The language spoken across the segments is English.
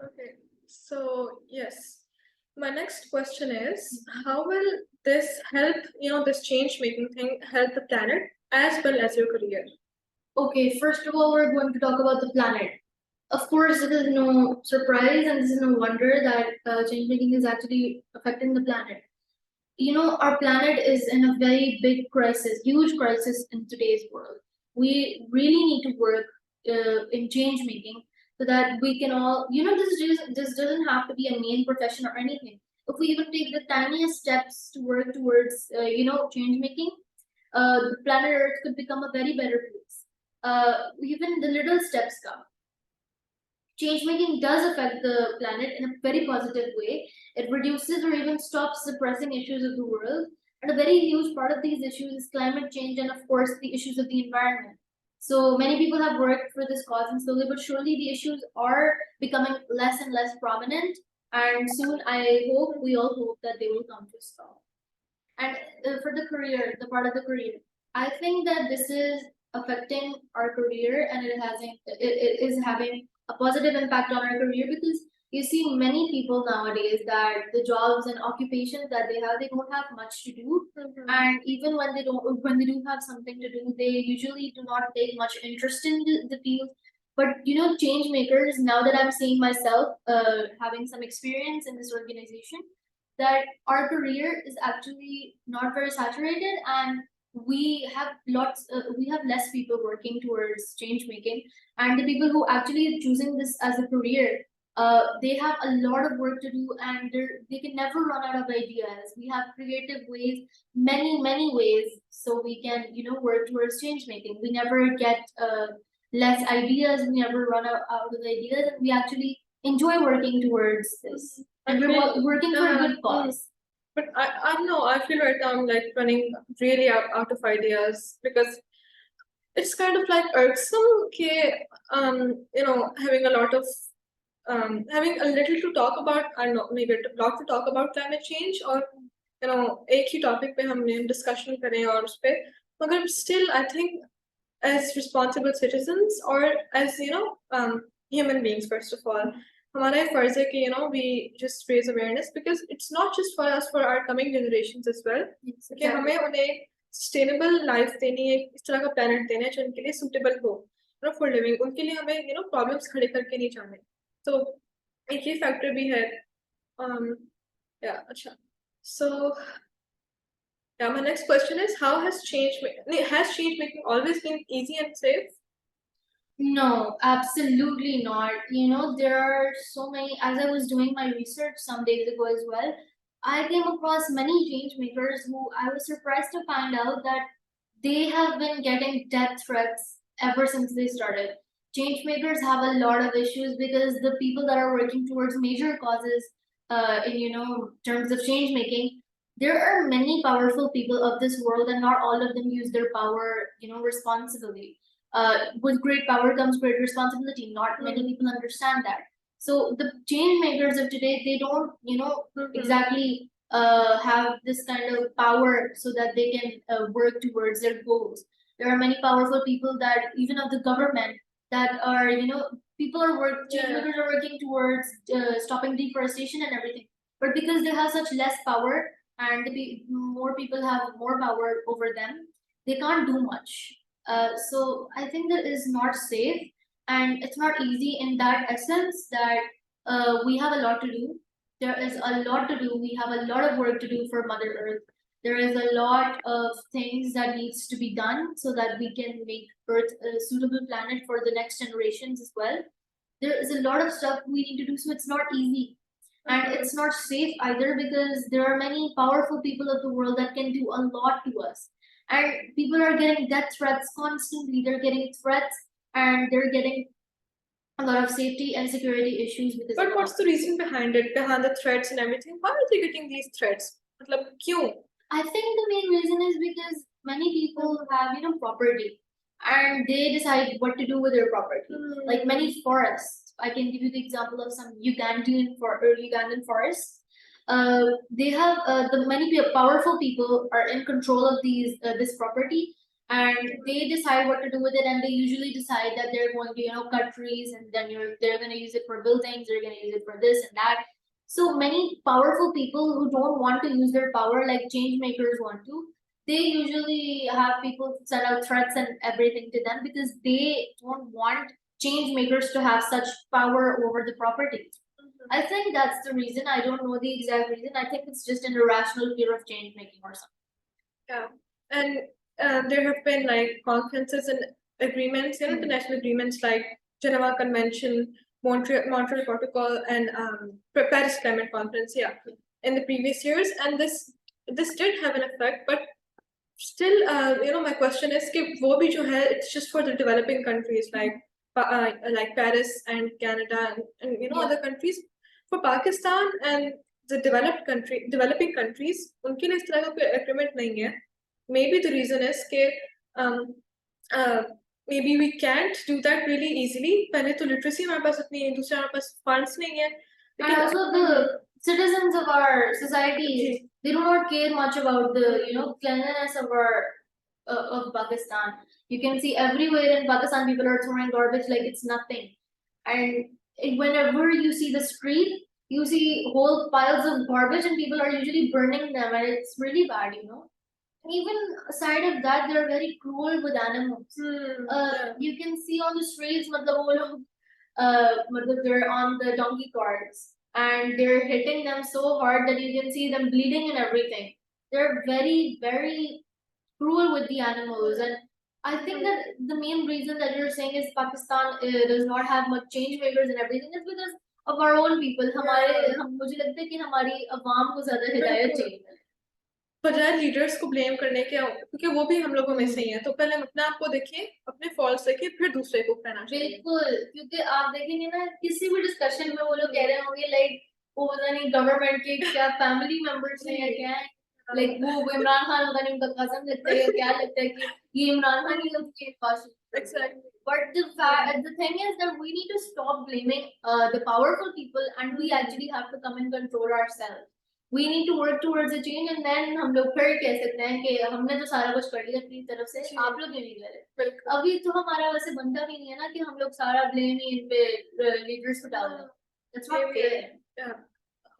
Okay, so yes, my next question is how will this help, this change making thing help the planet as well as your career? Okay, first of all, we're going to talk about the planet. Of course, it is no surprise and this is no wonder that change making is actually affecting the planet. Our planet is in a very big crisis, huge crisis in today's world. We really need to work in change making so that we can all, this doesn't have to be a main profession or anything. If we even take the tiniest steps to work towards, change making, the planet Earth could become a very better place. Even the little steps count. Change making does affect the planet in a very positive way. It reduces or even stops the pressing issues of the world. And a very huge part of these issues is climate change and, of course, the issues of the environment. So many people have worked for this cause, and slowly but surely the issues are becoming less and less prominent. And soon, we all hope that they will come to a stop. And for the career, the part of the career, I think that this is affecting our career and it is having a positive impact on our career because you see many people nowadays that the jobs and occupations that they don't have much to do. And even when they do have something to do, they usually do not take much interest in the field. But change makers, now that I'm seeing myself having some experience in this organization, that our career is actually not very saturated and we have less people working towards change making, and the people who actually are choosing this as a career, they have a lot of work to do and they can never run out of ideas. We have creative ways, many ways, so we can work towards change making. We never get less ideas, we never run out of ideas, and we actually enjoy working towards this. And we're working for a good cause. But I don't know, I feel right now I'm like running really out of ideas because it's kind of like irksome, okay, having a lot of having a little to talk about, I don't know, maybe a lot to talk about climate change or एक ही topic पे हमने discussion करें और उस पे, मगर still I think as responsible citizens or as human beings first of all, हमारा ये फर्ज है कि we just raise awareness because it's not just for us, for our coming generations as well. कि हमें उन्हें sustainable life देनी है, इस तरह का planet देना है जो उनके लिए suitable हो, for living. उनके लिए हमें problems खड़े करके नहीं जाने. So एक ये factor भी है. Yeah, अच्छा. So yeah, my next question is how has change making always been easy and safe? No, absolutely not. There are so many, as I was doing my research some days ago as well, I came across many change makers who I was surprised to find out that they have been getting death threats ever since they started. Change makers have a lot of issues because the people that are working towards major causes in terms of change making, there are many powerful people of this world and not all of them use their power responsibly. With great power comes great responsibility. Not many people understand that. So the change makers of today, they don't, exactly have this kind of power so that they can work towards their goals. There are many powerful people that even of the government that are, people are change makers are working towards stopping deforestation and everything. But because they have such less power and more people have more power over them, they can't do much. So I think that is not safe and it's not easy in that essence that we have a lot to do. There is a lot to do. We have a lot of work to do for Mother Earth. There is a lot of things that needs to be done so that we can make Earth a suitable planet for the next generations as well. There is a lot of stuff we need to do, so it's not easy. And it's not safe either because there are many powerful people of the world that can do a lot to us. And people are getting death threats constantly. They're getting threats and they're getting a lot of safety and security issues because. But what's the reason behind it, behind the threats and everything? How are they getting these threats? मतलब क्यों? I think the main reason is because many people have property and they decide what to do with their property. Like many forests. I can give you the example of some Ugandan forests. They have the many powerful people are in control of this property, and they decide what to do with it, and they usually decide that they're going to cut trees, and then they're going to use it for buildings, they're going to use it for this and that. So many powerful people who don't want to use their power, like change makers want to, they usually have people send out threats and everything to them because they don't want change makers to have such power over the property. I think that's the reason. I don't know the exact reason. I think it's just an irrational fear of change making or something. Yeah, and there have been like conferences and agreements, international agreements like Geneva Convention, Montreal Protocol, and Paris Climate Conference. Yeah, in the previous years, and this did have an effect, but still, my question is, कि वो भी जो है, it's just for the developing countries like Paris and Canada and other countries. For Pakistan and the developing countries, उनके लिए इस तरह का कोई agreement नहीं है. Maybe the reason is कि maybe we can't do that really easily. पहले तो literacy हमारे पास इतनी है, दूसरा हमारे पास funds नहीं है. And also the citizens of our society, they do not care much about the cleanliness of our of Pakistan. You can see everywhere in Pakistan people are throwing garbage like it's nothing, and whenever you see the street, you see whole piles of garbage and people are usually burning them, and it's really bad. Even aside of that, they're very cruel with animals. You can see on the streets, they're on the donkey carts and they're hitting them so hard that you can see them bleeding and everything. They're very, very cruel with the animals, and I think that the main reason that you're saying is Pakistan does not have much change makers and everything is because of our own people. मुझे लगता है कि हमारी अवाम को ज़्यादा हिदायत चाहिए. बजाय लीडर्स को ब्लेम करने के, क्योंकि वो भी हम लोगों में से ही है, तो पहले अपने आप को देखिए, अपने फॉल्ट्स देखिए, फिर दूसरे को कहना चाहिए. बिल्कुल, क्योंकि आप देखेंगे ना किसी भी डिस्कशन में वो लोग कह रहे होंगे लाइक वो पता नहीं गवर्नमेंट के क्या फैमिली मेंबर्स हैं या क्या है, लाइक वो इमरान खान पता नहीं उनका कजन लगता है या क्या लगता है कि ये इमरान खान ही उनके पास. Exactly. But the thing is that we need to stop blaming the powerful people, and we actually have to come and control ourselves. We need to work towards a change, and then हम लोग फिर कह सकते हैं कि हमने तो सारा कुछ कर लिया अपनी तरफ से, आप लोग क्यों नहीं कर रहे. अभी तो हमारा वैसे बनता भी नहीं है ना कि हम लोग सारा ब्लेम ही इन पे लीडर्स को डाल दें. That's not fair.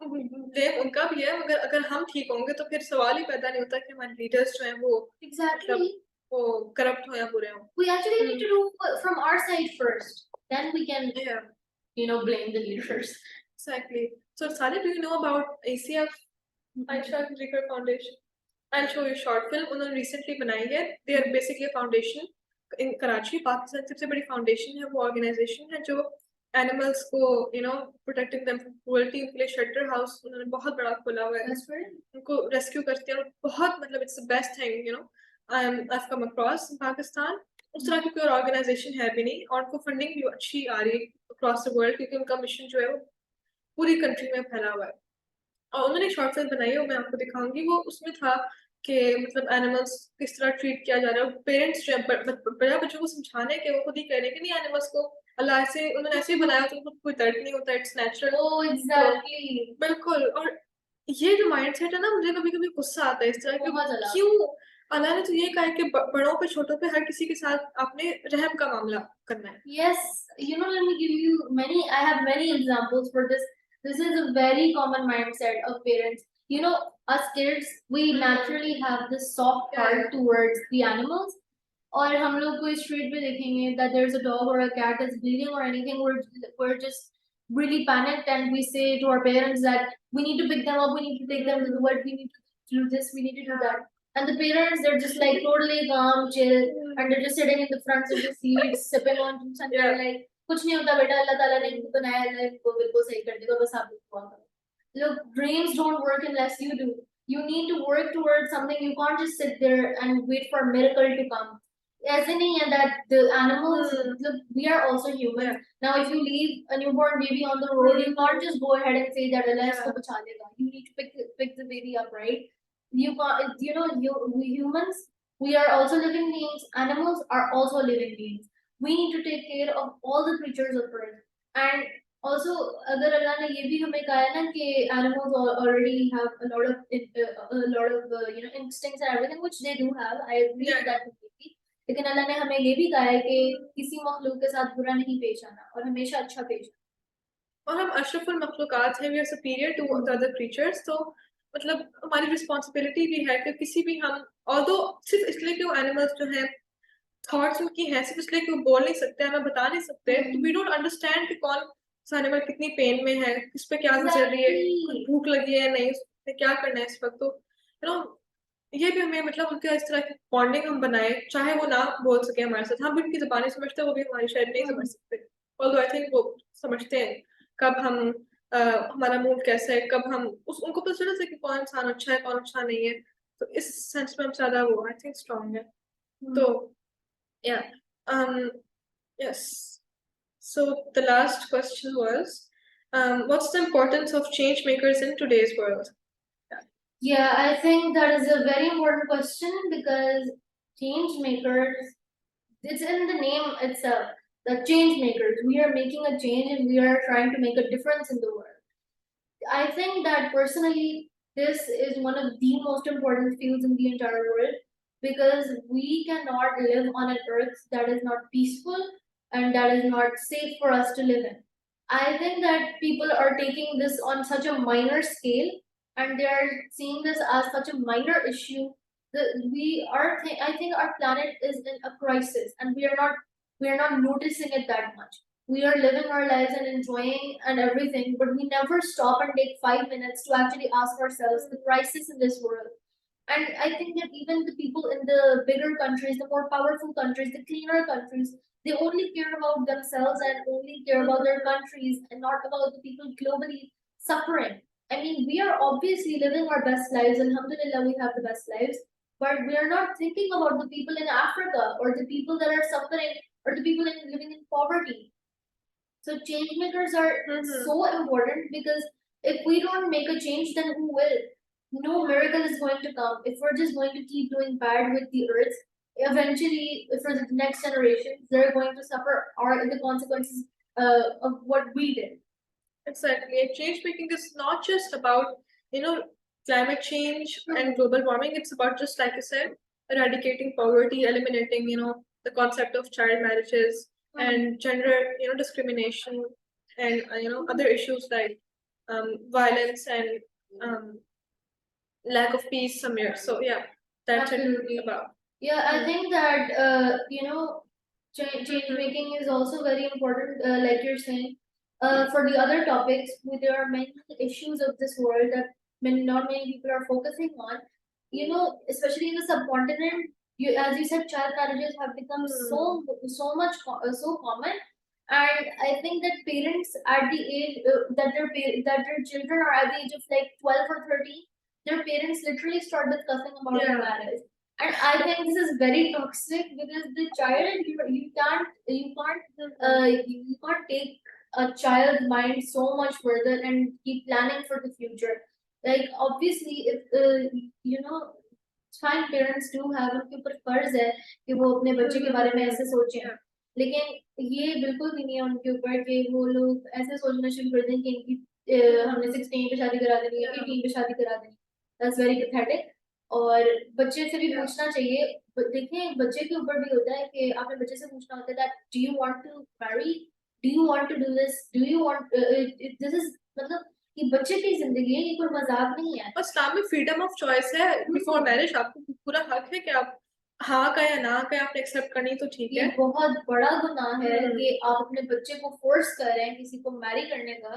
ब्लेम उनका भी है, मगर अगर हम ठीक होंगे तो फिर सवाल ही पैदा नहीं होता कि हमारे लीडर्स जो हैं वो Exactly. वो करप्ट हो या बुरे हो. We actually need to do from our side first, then we can blame the leaders. Exactly. So Sadia, do you know about ACF, Aisha Zikr Foundation? I'll show you a short film. उन्होंने recently बनाई है. They are basically a foundation in Karachi, Pakistan सबसे बड़ी foundation है, वो organization है जो animals को protecting them from cruelty, उनके लिए shelter house उन्होंने बहुत बड़ा खोला हुआ है. उनको rescue करते हैं और बहुत मतलब it's the best thing I've come across in Pakistan. उस तरह की कोई organization है भी नहीं, और उनको funding भी अच्छी आ रही है across the world, क्योंकि उनका mission जो है वो पूरी कंट्री में फैला हुआ है. और उन्होंने शॉर्ट फिल्म बनाई है, मैं आपको दिखाऊंगी. वो उसमें था कि मतलब एनिमल्स किस तरह ट्रीट किया जा रहा है. पेरेंट्स जो है बच्चों को समझाने के वो खुद ही कह रहे हैं कि नहीं, एनिमल्स को अल्लाह से उन्होंने ऐसे ही बनाया, तो उनको कोई दर्द नहीं होता, इट्स नेचुरल. एग्जैक्टली. बिल्कुल. और ये जो माइंडसेट है ना, मुझे कभी कभी गुस्सा आता है इस तरह के. क्यों अल्लाह ने तो ये कहा है कि बड़ों पे छोटों पे हर किसी के साथ आपने रहम का मामला करना है. Yes, let me give you I have many examples for this. This is a very common mindset of parents. Us kids, we naturally have this soft heart towards the animals. और हम लोग कोई street पे देखेंगे that there's a dog or a cat that's bleeding or anything, we're just really panicked, and we say to our parents that we need to pick them up, we need to take them to the vet, we need to do this, we need to do that. And the parents, they're just like totally calm, chill, and they're just sitting in the front of the seats, sipping on juice, and they're like, कुछ नहीं होता बेटा, अल्लाह ताला ने इनको बनाया है, इनको बिल्कुल सही कर देगा, बस आप दुआ करो. Look, dreams don't work unless you do. You need to work towards something. You can't just sit there and wait for a miracle to come. As in that the animals, look, we are also human. Now, if you leave a newborn baby on the road, you can't just go ahead and say that Allah isko bacha lega. You need to pick the baby up, right? You can't, we humans, we are also living beings. Animals are also living beings. We need to take care of all the creatures of earth. And also, अगर अल्लाह ने ये भी हमें कहा है ना कि animals already have a lot of instincts and everything, which they do have. I agree with that completely. लेकिन अल्लाह ने हमें ये भी कहा है कि किसी मखलूक के साथ बुरा नहीं पेश आना और हमेशा अच्छा पेश आना। और हम अशरफुल मखलूकात हैं, we are superior to the other creatures, तो मतलब हमारी रिस्पॉन्सिबिलिटी भी है कि किसी भी हम, ऑल्दो सिर्फ इसलिए कि वो एनिमल्स जो हैं थॉट्स उनकी हैं, सिर्फ इसलिए कि वो बोल नहीं सकते, हमें बता नहीं सकते, तो वी डोंट अंडरस्टैंड कि कौन सा एनिमल कितनी पेन में है, किस पे क्या गुजर रही है, Exactly. भूख लगी है नहीं, उसने क्या करना है इस वक्त, तो यू नो ये भी हमें मतलब उनके इस तरह की बॉन्डिंग हम बनाए, चाहे वो ना बोल सके हमारे साथ, हम भी उनकी ज़बानी समझते हैं, वो भी हमारी शायद नहीं समझ सकते, ऑल्दो आई थिंक वो समझते हैं कब हम हमारा मूड कैसा है, कब हम उनको पता चलता है कि कौन इंसान अच्छा है कौन अच्छा नहीं है, तो इस सेंस में हम ज़्यादा वो आई थिंक स्ट्रॉन्ग है, तो yeah. Um, yes. So the last question was, what's the importance of change makers in today's world? Yeah, I think that is a very important question because change makers, it's in the name itself, the change makers. We are making a change and we are trying to make a difference in the world. I think that personally, this is one of the most important fields in the entire world because we cannot live on an earth that is not peaceful and that is not safe for us to live in. I think that people are taking this on such a minor scale and they are seeing this as such a minor issue. I think our planet is in a crisis and we are not noticing it that much. We are living our lives and enjoying and everything, but we never stop and take 5 minutes to actually ask ourselves the crisis in this world. And I think that even the people in the bigger countries, the more powerful countries, the cleaner countries, they only care about themselves and only care about their countries and not about the people globally suffering. I mean, we are obviously living our best lives. Alhamdulillah, we have the best lives. But we are not thinking about the people in Africa or the people that are suffering or the people living in poverty. So change makers are so important because if we don't make a change, then who will? No miracle is going to come. If we're just going to keep doing bad with the earth, eventually, for the next generation, they're going to suffer the consequences of what we did. Exactly. Change making is not just about, you know, climate change and global warming. It's about, just like you said, eradicating poverty, eliminating, the concept of child marriages and gender, discrimination and, other issues like violence and lack of peace somewhere. So yeah, that's Absolutely. it about. Yeah, I think that change making is also very important, like you're saying. For the other topics, there are many issues of this world that not many people are focusing on. Especially in the subcontinent, as you said, child marriages have become so common, and I think that parents at the age that their children are at the age of like 12 or 13, their parents literally start discussing about their marriage. And I think this is very toxic because the child you can't take a child's mind so much further and keep planning for the future. Like obviously, if fine parents do have उनके ऊपर फर्ज है कि वो अपने बच्चे के बारे में ऐसे सोचें, लेकिन ये बिल्कुल भी नहीं है उनके ऊपर कि वो लोग ऐसे सोचना शुरू कर दें कि इनकी हमने 16 पे शादी करा देनी है, 18 पे शादी करा देनी, that's very pathetic. और बच्चे से भी पूछना चाहिए, देखिए बच्चे के ऊपर भी होता है कि आपने बच्चे से पूछना होता है that do you want to marry, do you want to do this, do you want this is मतलब कि बच्चे की जिंदगी है, ये कोई मजाक नहीं है। और इस्लाम में फ्रीडम ऑफ चॉइस है, बिफोर मैरिज आपको पूरा हक है कि आप हाँ का या ना का आपने एक्सेप्ट करनी तो ठीक है। ये बहुत बड़ा गुनाह है कि आप अपने बच्चे को फोर्स कर रहे हैं किसी को मैरी करने का,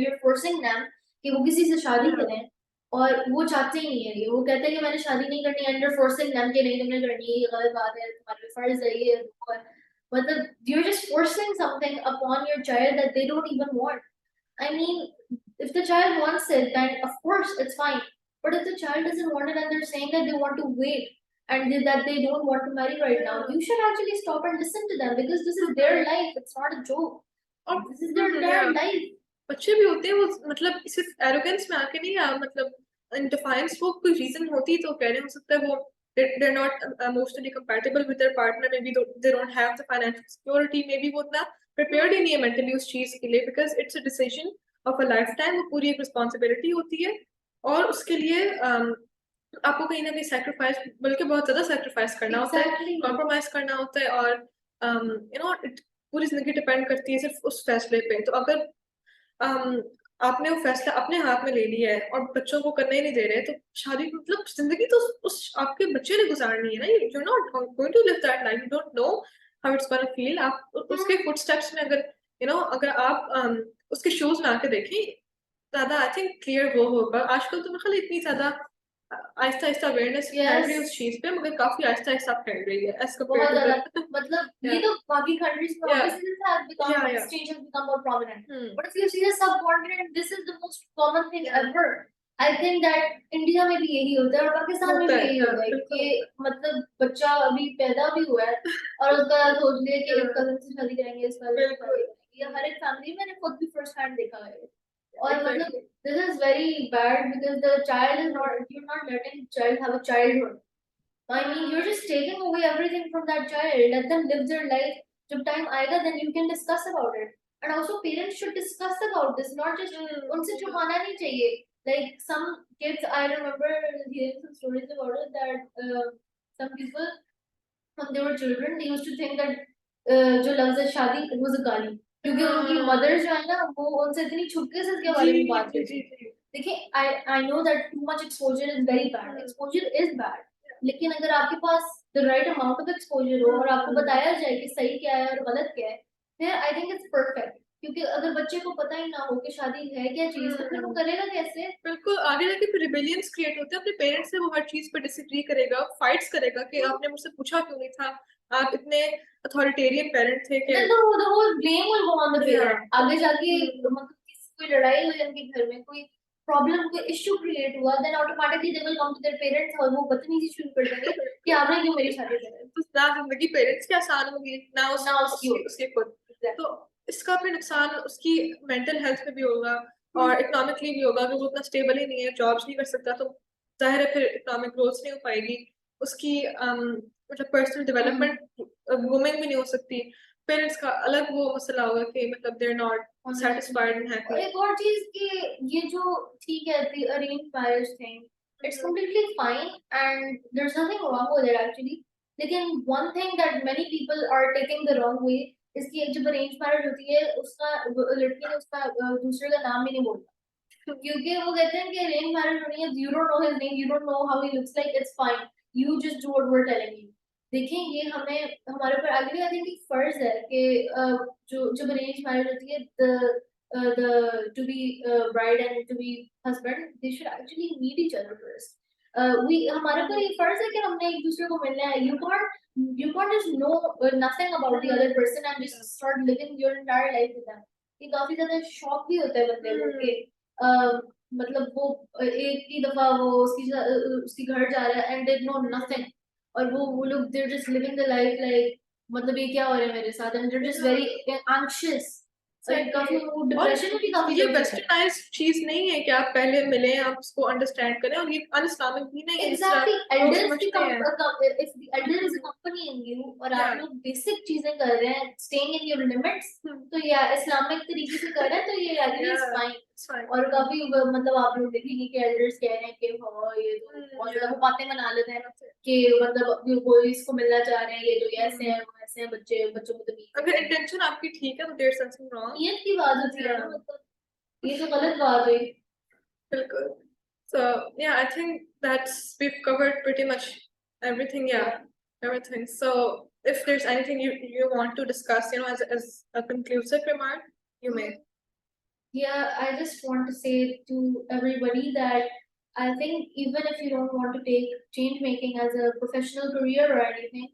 you're forcing them कि वो किसी से शादी करें और वो चाहते ही नहीं है, ये वो कहते हैं कि मैंने शादी नहीं करनी है, अंडर फोर्सिंग देम कि नहीं तुमने करनी है, ये गलत बात है, तुम्हारे फर्ज है ये, मतलब you're just forcing something upon your child that they don't even want. I mean, if the child wants it, then of course it's fine. But if the child doesn't want it and they're saying that they want to wait and that they don't want to marry right now, you should actually stop and listen to them because this is their life. It's not a joke. और This is their entire life. बच्चे भी होते हैं वो मतलब सिर्फ arrogance में आके नहीं मतलब इन डिफाइंस वो कोई रीजन होती तो कह रहे हो सकता है वो they're not emotionally compatible with their partner, maybe they don't have the financial security, maybe वो इतना prepared ही नहीं है mentally उस चीज के लिए, because it's a decision of a lifetime, वो पूरी एक responsibility होती है और उसके लिए आपको कहीं ना कहीं सेक्रीफाइस, बल्कि बहुत ज्यादा सेक्रीफाइस करना होता है, Exactly. कॉम्प्रोमाइज करना होता है, और पूरी जिंदगी डिपेंड करती है सिर्फ उस फैसले पे। तो अगर um, आपने वो फैसला अपने हाथ में ले लिया है और बच्चों को करने ही नहीं दे रहे, तो शादी मतलब जिंदगी तो उस आपके बच्चे ने गुजारनी है ना। You not going to live that life, you don't know how it's gonna feel. आप उसके फुटस्टेप्स में अगर अगर आप उसके शूज में आके देखें, ज्यादा आई थिंक क्लियर वो होगा। आजकल तो मेरे ख्याल इतनी ज्यादा आहिस्ता आहिस्ता अवेयरनेस फैल रही है उस चीज पे, मगर काफी आहिस्ता आहिस्ता फैल रही है एज बहुत कम्पेयर ज्यादा टू मतलब ये तो बाकी countries में yeah obviously this has become yeah this yeah change has become more prominent. hmm. But if you see the subcontinent, this is the most common thing Yeah. ever. I think that India में भी यही होता है और पाकिस्तान में भी यही होता है बिल्कुल। कि मतलब बच्चा अभी पैदा भी हुआ है और उसका सोच लिया कि इस हाँ। कजन से शादी करेंगे, इस कजन से शादी बिल्कुल। करेंगे। ये हर एक फैमिली में मैंने खुद भी फर्स्ट हैंड देखा है। और मतलब Exactly. this is very bad because the child is not, you're not letting child have a childhood. I mean, you're just taking away everything from that child. Let them live their life. जब time आएगा, then you can discuss about it. And also, parents should discuss about this, not just उनसे छुपाना नहीं चाहिए. Like some kids, I remember hearing some stories about it that some people, when they were children, they used to think that जो लफ्ज़ है शादी it was a गाली, क्योंकि उनकी mothers जो है ना वो उनसे इतनी छुपके से इसके बारे में बात करती थी। देखिए, I know that too much exposure is very bad. Exposure is bad. लेकिन अगर आपके पास the right amount of exposure हो और आपको बताया जाए कि सही क्या है और गलत क्या है, फिर I think it's perfect. क्योंकि अगर बच्चे को पता ही ना हो कि शादी है क्या चीज, तो फिर वो करेगा कैसे? बिल्कुल, आगे जाके फिर रिबेलियंस क्रिएट होते हैं अपने पेरेंट्स से, वो हर चीज पे डिसएग्री करेगा, फाइट्स करेगा कि आपने मुझसे पूछा क्यों नहीं था, आप इतने अथॉरिटेरियन पेरेंट थे कि Then the whole blame will go on the parent. आगे जाके मतलब कोई लड़ाई हुई उनके घर में, कोई प्रॉब्लम, कोई इश्यू क्रिएट हुआ, then automatically they will come to their parents और वो बदतमीजी शुरू कर देंगे कि आपने क्यों मेरी शादी कराई। तो ना जिंदगी पेरेंट्स की आसान होगी ना ना उसकी उसके खुद। तो इसका फिर नुकसान उसकी मेंटल हेल्थ पे भी होगा और इकोनॉमिकली भी होगा, कि वो उतना स्टेबल ही नहीं है, जॉब्स नहीं कर सकता, तो जाहिर है फिर इकोनॉमिक ग्रोथ नहीं हो पाएगी उसकी, मतलब पर्सनल डेवलपमेंट ग्रूमिंग भी नहीं हो सकती। पेरेंट्स का अलग वो मसला होगा कि मतलब they are not satisfied and happy. एक और चीज कि ये जो ठीक है the arranged marriage thing, it's completely fine and there's nothing wrong with it actually. लेकिन one thing that many people are taking the wrong way is कि जब arranged marriage होती है उसका लड़की ने उसका दूसरे का नाम भी नहीं बोलता, क्योंकि वो कहते हैं कि arranged marriage होनी है, you don't know his name, you don't know how he looks like, it's fine, you just do what we're telling you. देखिए ये हमें हमारे ऊपर आगे आई थिंक एक फर्ज है कि जो जब अरेंज मैरिज होती है the to be bride and to be husband, they should actually meet each other first. We हमारे ऊपर ये फर्ज है कि हमने एक दूसरे को मिलना है. You can't just know nothing about the other person and just start living your entire life with them. ये काफी ज्यादा शॉक भी होता है बंदे को कि मतलब वो एक ही दफा वो उसकी घर जा रहा है and they know nothing, और वो लोग they're just living the life like मतलब ये क्या हो रहा है मेरे साथ, and they're just very anxious. काफी डिप्रेशन में भी काफी ये वेस्टर्नाइज्ड चीज नहीं है कि आप पहले मिले, आप उसको अंडरस्टैंड करें, और ये अनइस्लामिक भी नहीं है। Exactly. Elders की हैं if the elder is accompanying you और आप लोग बेसिक चीजें कर रहे हैं, staying in your limits, तो ये इस्लामिक तरीके से कर रहे हैं, तो ये actually is fine. और काफी मतलब आप लोग देखेंगे कि elders कह रहे हैं कि हाँ ये तो बहुत ज्यादा वो बातें बना लेते हैं कि मतलब कोई इसको मिलना चाह रहे हैं, ये तो ऐसे हैं वो ऐसे हैं, बच्चों को तो अगर इंटेंशन आपकी ठीक है तो देयर समथिंग रॉन्ग, नियत की बात होती है ना, मतलब ये तो गलत बात हुई। बिल्कुल। So yeah, I think we've covered pretty much everything. Yeah, everything. So if there's anything you want to discuss, as a conclusive remark, you may. Yeah, I just want to say to everybody that I think even if you don't want to take change making as a professional career or anything,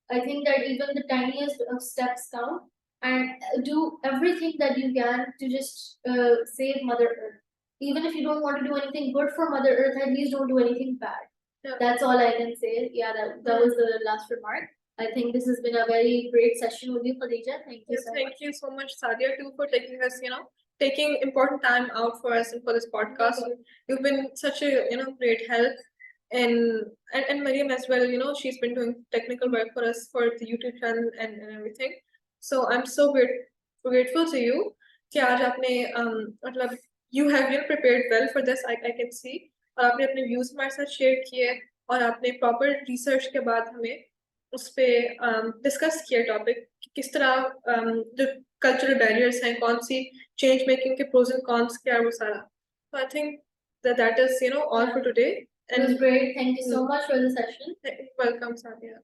I think that even the tiniest of steps count, and do everything that you can to just save Mother Earth. Even if you don't want to do anything good for Mother Earth, at least don't do anything bad. Yeah. That's all I can say. Yeah, that was the last remark. I think this has been a very great session with you, Khadijah. Thank you so much. Thank you so much, Sadia, too, for taking us, taking important time out for us and for this podcast. You've been such a, great help. And Mariam as well, she's been doing technical work for us for the YouTube channel and everything. So I'm so grateful to you कि आज आपने मतलब you have prepared well for this. I can see. और आपने अपने views हमारे साथ share किए और आपने प्रॉपर रिसर्च के बाद हमें उस पर डिस्कस किया टॉपिक कि किस तरह जो कल्चरल बैरियर्स हैं, कौन सी चेंज मेकिंग के प्रोज एंड कॉन्स क्या है वो सारा. So I think that is all for today. It was great. Thank you so much for the session. Welcome, Sadia.